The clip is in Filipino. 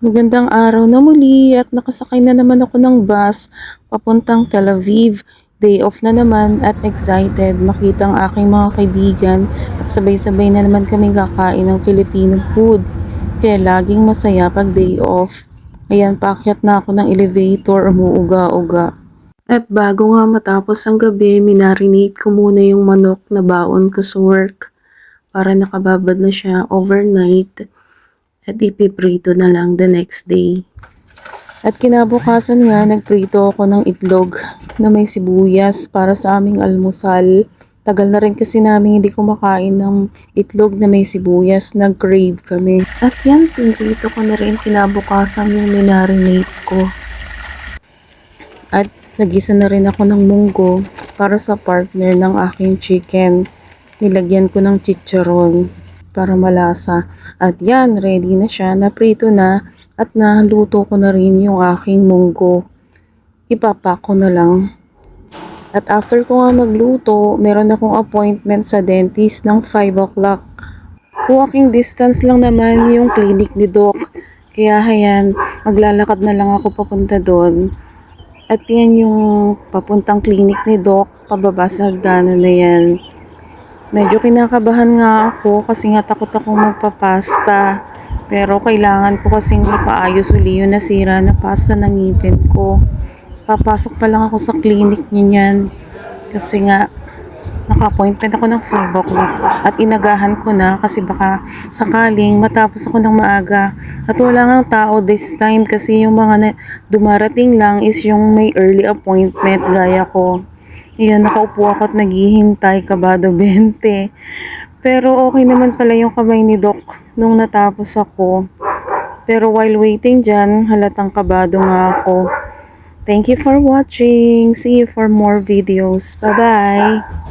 Magandang araw na muli at nakasakay na naman ako ng bus papuntang Tel Aviv. Day off na naman at excited makita ang aking mga kaibigan at sabay-sabay na naman kami kakain ng Filipino food. Kaya laging masaya pag day off. Ayan, paakyat na ako ng elevator, umuuga-uga. At bago nga matapos ang gabi, minarinate ko muna yung manok na baon ko sa work para nakababad na siya overnight at ipiprito na lang the next day. At kinabukasan nga, nagprito ako ng itlog na may sibuyas para sa aming almusal. Tagal na rin kasi namin hindi kumakain ng itlog na may sibuyas, nag-crave kami. At yan, pinrito ko na rin kinabukasan yung minarinate ko. At nagisa na rin ako ng munggo para sa partner ng aking chicken. Nilagyan ko ng chicharon para malasa. At yan, ready na siya, naprito na at naluto ko na rin yung aking munggo. Ipapak ko na lang. At after ko nga magluto, meron akong appointment sa dentist ng 5 o'clock. Walking distance lang naman yung clinic ni Doc. Kaya hayan, maglalakad na lang ako papunta doon. At yan yung papuntang clinic ni Doc, pababa sa hagdanan na yan. Medyo kinakabahan nga ako kasi nga takot akong magpapasta. Pero kailangan ko kasing ipaayos uli yung nasira na pasta ng ngipin ko. Papasok pa lang ako sa clinic niyan kasi nga naka-appointment ako ng 5 o'clock at inagahan ko na kasi baka sakaling matapos ako ng maaga at wala ngang tao this time kasi yung mga dumarating lang is yung may early appointment gaya ko. Iyan, nakaupo ako at naghihintay, kabado 20. Pero okay naman pala yung kamay ni Doc nung natapos ako. Pero while waiting dyan, halatang kabado nga ako. Thank you for watching. See you for more videos. Bye-bye.